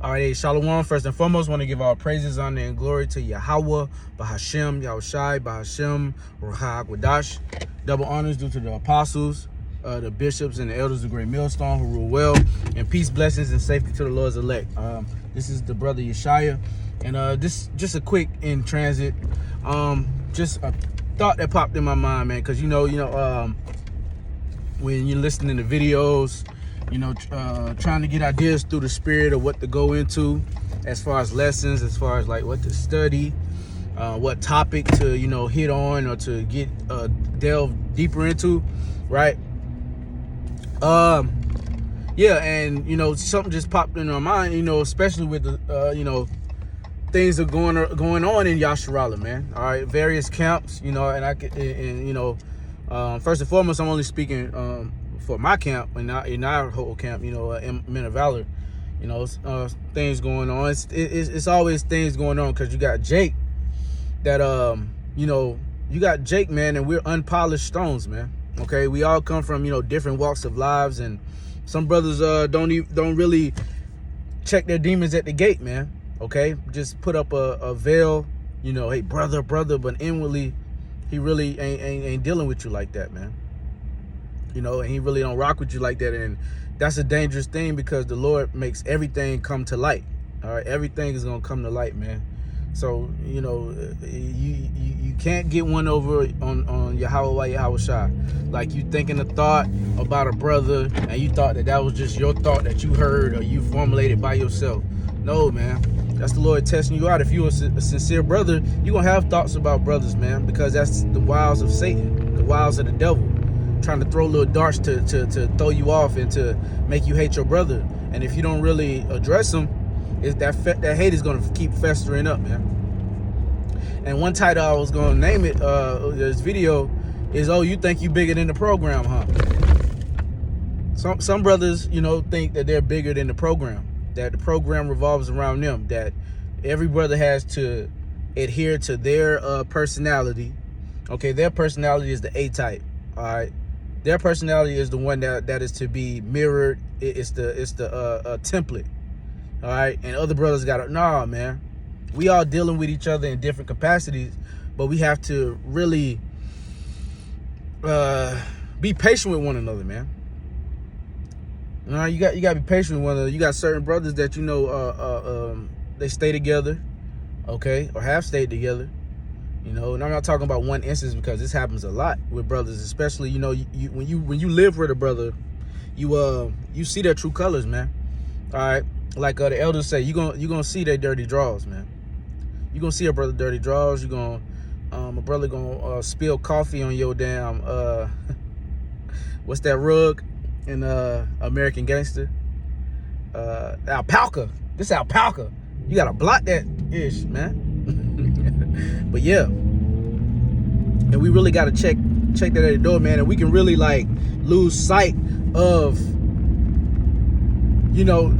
All right, hey, Shalom. First and foremost, want to give all praises, honor, and glory to Yahweh, Bahashem, Yahushai, Bahashem, Ruach HaKodesh. Double honors due to the apostles, the bishops, and the elders of the Great Millstone who rule well. And peace, blessings, and safety to the Lord's elect. This is the brother Yeshaya. And this just a quick in transit. Just a thought that popped in my mind, man, because when you're listening to videos, trying to get ideas through the spirit of what to go into as far as lessons, as far as like what to study, what topic to, hit on or to get delve deeper into, right? Yeah, and something just popped in my mind, especially with the things are going on in Yasharala, man. All right, various camps, first and foremost, I'm only speaking for my camp and not in our whole camp, Men of Valor. Things going on. It's always things going on because you got Jake that you got Jake, man, and we're unpolished stones, man. Okay, we all come from different walks of lives, and some brothers don't really check their demons at the gate, man. Okay, just put up a veil, hey brother, but inwardly he really ain't dealing with you like that, man. And he really don't rock with you like that, and that's a dangerous thing because the Lord makes everything come to light. All right, everything is gonna come to light, man. So you can't get one over on Yahweh Shai. Like you thinking a thought about a brother and you thought that was just your thought that you heard or you formulated by yourself. No, man. That's the Lord testing you out. If you're a sincere brother, you're going to have thoughts about brothers, man, because that's the wiles of Satan, the wiles of the devil, trying to throw little darts to throw you off and to make you hate your brother. And if you don't really address them, that hate is going to keep festering up, man. And one title I was going to name it, this video, is, oh, you think you bigger than the program, huh? Some brothers, think that they're bigger than the program, that the program revolves around them, that every brother has to adhere to their personality. Okay, their personality is the A-type, all right? Their personality is the one that is to be mirrored. It's the template, all right? And other brothers got to, nah, man. We all dealing with each other in different capacities, but we have to really be patient with one another, man. You got to be patient with one another. You got certain brothers that they stay together, okay, or have stayed together, and I'm not talking about one instance because this happens a lot with brothers, especially when you live with a brother, you see their true colors, man. All right, like the elders say, you gonna see their dirty draws, man. You gonna see a brother dirty draws. You gonna a brother gonna spill coffee on your damn what's that rug in American Gangster? Alpaca. This alpaca. You gotta block that ish, man. But yeah, and we really gotta check that at the door, man. And we can really like lose sight of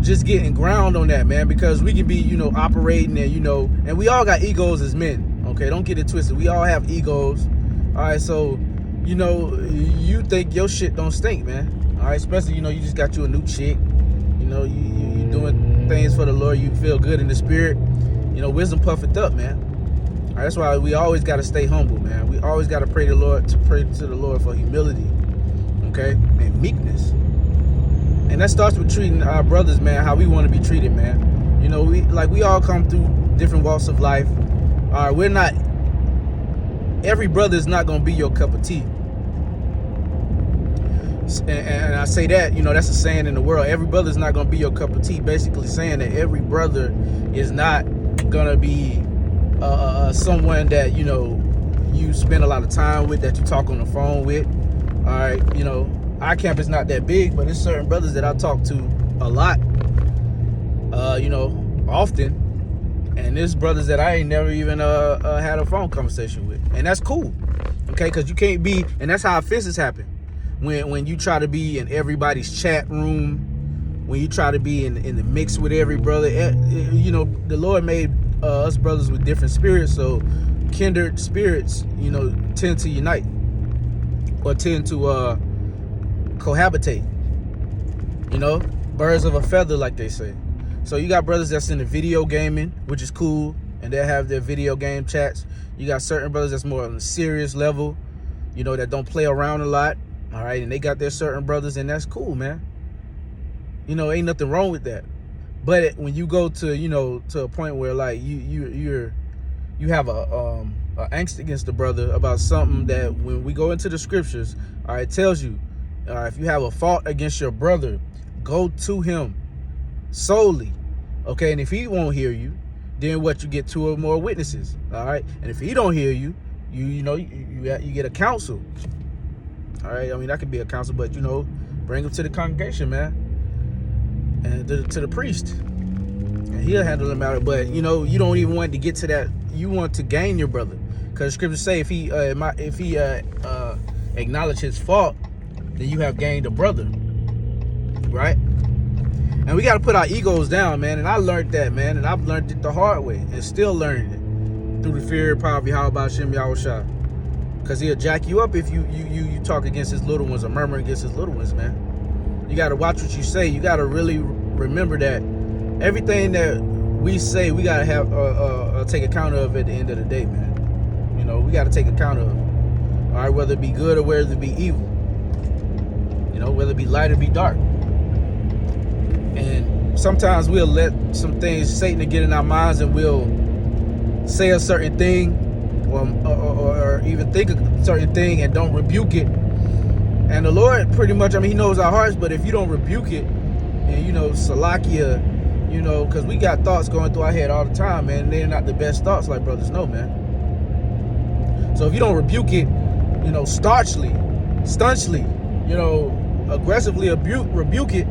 just getting ground on that, man, because we can be operating and and we all got egos as men. Okay, don't get it twisted. We all have egos. All right, so you think your shit don't stink, man. All right, especially you just got you a new chick. You doing things for the Lord. You feel good in the spirit. Wisdom puffeth up, man. All right, that's why we always got to stay humble, man. We always got to pray to the Lord for humility, okay, and meekness. And that starts with treating our brothers, man, how we want to be treated, man. We all come through different walks of life. All right, every brother is not going to be your cup of tea. And I say that, that's a saying in the world. Every brother is not going to be your cup of tea. Basically saying that every brother is not going to be someone that, you spend a lot of time with, that you talk on the phone with. All right, our camp is not that big, but there's certain brothers that I talk to a lot, often. And there's brothers that I ain't never even had a phone conversation with. And that's cool, okay? Because you can't be, and that's how offenses happen. When you try to be in everybody's chat room, when you try to be in the mix with every brother, the Lord made us brothers with different spirits, so kindred spirits, tend to unite or tend to cohabitate. Birds of a feather, like they say. So you got brothers that's into video gaming, which is cool, and they have their video game chats. You got certain brothers that's more on a serious level, you know, that don't play around a lot, all right? And they got their certain brothers, and that's cool, man. You know, ain't nothing wrong with that. But when you go to, you know, to a point where like you have a angst against the brother about something that when we go into the scriptures, all right, it tells you, if you have a fault against your brother, go to him solely, okay? And if he won't hear you, then what, you get 2 or more witnesses, all right? And if he don't hear you, you get a counsel, all right? I mean, that could be a counsel, but, you know, bring him to the congregation, man, and to the priest, and he'll handle the matter. But, you know, you don't even want to get to that. You want to gain your brother, because scriptures say if he acknowledge his fault, then you have gained a brother, right? And we got to put our egos down, man. And I learned that, man. And I've learned it the hard way and still learning it through the fear and power of Yahweh Hashem Yahushua. Because he'll jack you up if you talk against his little ones or murmur against his little ones, man. You got to watch what you say. You got to really remember that everything that we say, we got to have take account of at the end of the day, man. You know, we got to take account of, all right, whether it be good or whether it be evil. You know, whether it be light or be dark. And sometimes we'll let some things, Satan, to get in our minds, and we'll say a certain thing or even think a certain thing and don't rebuke it. And the Lord pretty much, I mean, he knows our hearts, but if you don't rebuke it and, you know, Salakia, you know, because we got thoughts going through our head all the time, man, and they're not the best thoughts, like brothers know, man. So if you don't rebuke it, you know, staunchly, you know, aggressively rebuke it,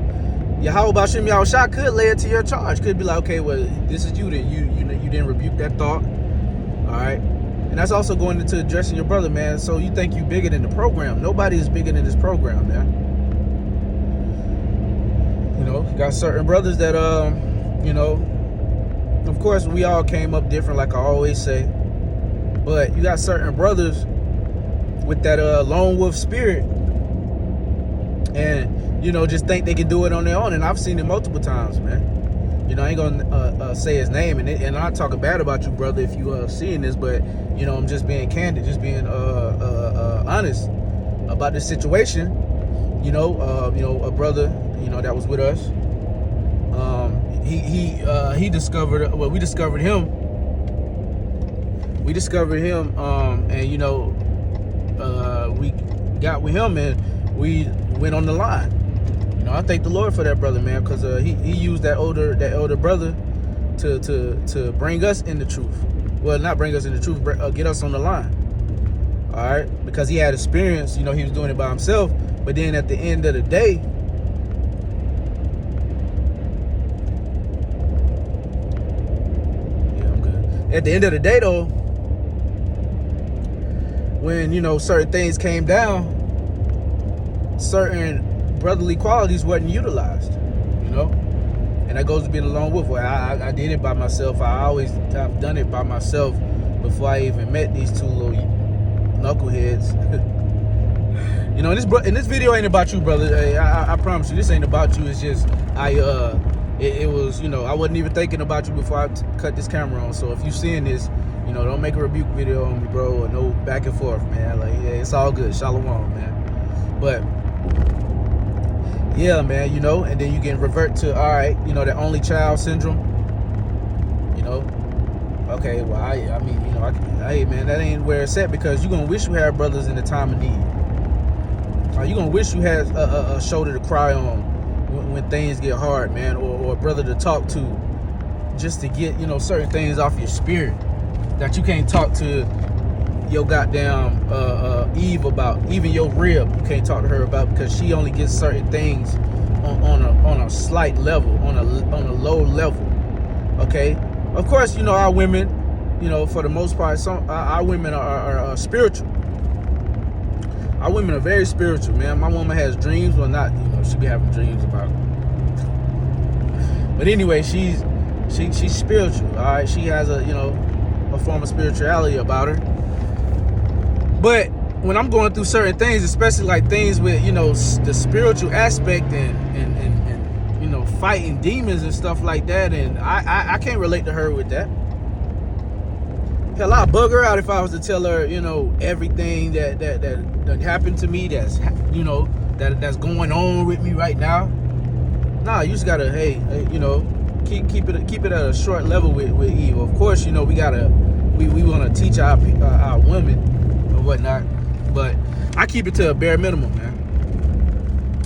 Yahweh Bashem Yahushua could lay it to your charge. Could be like, okay, well, this is you then. You didn't rebuke that thought. All right. And that's also going into addressing your brother, man. So you think you bigger than the program. Nobody is bigger than this program, man. You know, you got certain brothers that, you know, of course, we all came up different, like I always say. But you got certain brothers with that lone wolf spirit. And, you know, just think they can do it on their own. And I've seen it multiple times, man. You know, I ain't gonna say his name, and I'm not talking bad about you, brother, if you seeing this, but, you know, I'm just being candid, just being honest about this situation. You know, a brother, you know, that was with us. He discovered, well, we discovered him. And, you know, we got with him and we went on the line. You know, I thank the Lord for that brother, man, because he used that older brother to bring us in the truth. Well, not bring us in the truth, get us on the line. All right, because he had experience. You know, he was doing it by himself. But then at the end of the day, yeah, I'm good. At the end of the day, though, when, you know, certain things came down, certain brotherly qualities wasn't utilized, you know, and that goes to being a lone wolf. Well, I did it by myself. I've done it by myself before I even met these two little knuckleheads. You know, and this video ain't about you, brother. I promise you, this ain't about you. It's just it was, you know, I wasn't even thinking about you before I cut this camera on. So if you seeing this, you know, don't make a rebuke video on me, bro, or no back and forth, man. Like, yeah, it's all good. Shalom, man. But yeah, man, you know, and then you can revert to, all right, you know, that only child syndrome. You know, okay, well, I mean, you know, hey, man, that ain't where it's at, because you're gonna wish you had brothers in the time of need. You're gonna wish you had a shoulder to cry on when things get hard, man, or a brother to talk to, just to get, you know, certain things off your spirit that you can't talk to your goddamn Eve about. Even your rib, you can't talk to her about, because she only gets certain things on a slight level, on a low level. Okay, of course, you know, our women, you know, for the most part, our women are spiritual. Our women are very spiritual, man. My woman has dreams, well, not, you know, she be having dreams about it. But anyway, she's spiritual. All right, she has a, you know, a form of spirituality about her. But when I'm going through certain things, especially like things with, you know, the spiritual aspect and you fighting demons and stuff like that, and I can't relate to her with that. Hell, I'll bug her out if I was to tell her, everything that happened to me, that's going on with me right now. Nah, you just gotta, keep it at a short level with Eve. Of course, we want to teach our women or whatnot, but I keep it to a bare minimum, man.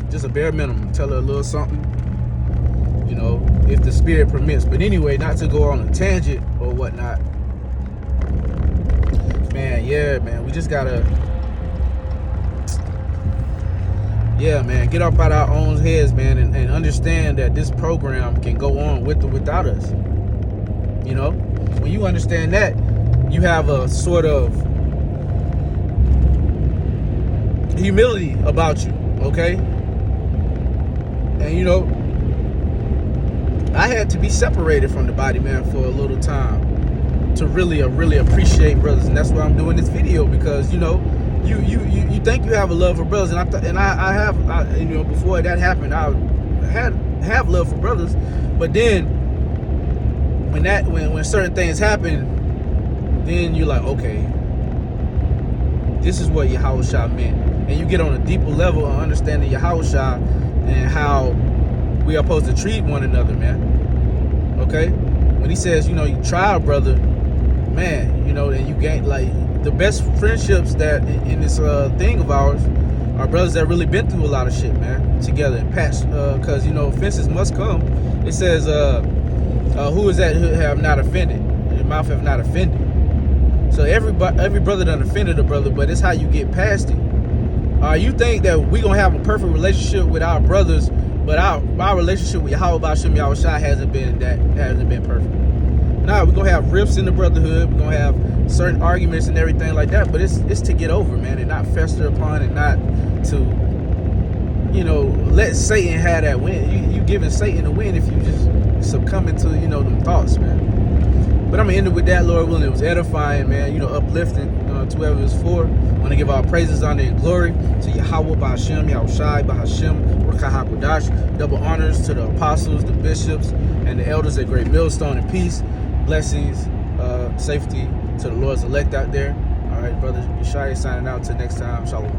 Just a bare minimum. Tell her a little something, if the spirit permits. But anyway, not to go on a tangent or whatnot. Man, yeah, man, we just gotta, get up out our own heads, man, and understand that this program can go on with or without us. When you understand that, you have a sort of humility about you, okay? And I had to be separated from the body, man, for a little time to really appreciate brothers, and that's why I'm doing this video, because you think you have a love for brothers, and I have before that happened, I have love for brothers, but then when certain things happen, then you're like, okay, this is what Yahushua meant, and you get on a deeper level of understanding Yahushua and how we are supposed to treat one another, man. Okay, when he says, you try a brother, man, and you gain, like, the best friendships that in this thing of ours are brothers that really been through a lot of shit, man, together and patched, because offenses must come. It says, who is that who have not offended? Your mouth have not offended. So every brother done offended a brother, but it's how you get past it. You think that we gonna have a perfect relationship with our brothers, but our relationship with Yahweh B'Shem Yahushua hasn't been perfect. Nah, we're gonna have rifts in the brotherhood. We're gonna have certain arguments and everything like that, but it's to get over, man, and not fester upon, and not to let Satan have that win. You giving Satan a win if you just succumbing to them thoughts, man. But I'm gonna end it with that, Lord willing. It was edifying, man, uplifting to whoever it's for. I want to give all praises, honor, and glory to Yahweh B'Hashem, Yahushai B'Hashem, Rakah HaKodash. Double honors to the apostles, the bishops, and the elders at Great Millstone and Peace. Blessings, safety to the Lord's elect out there. All right, brother Yeshaya signing out. Till next time. Shalom.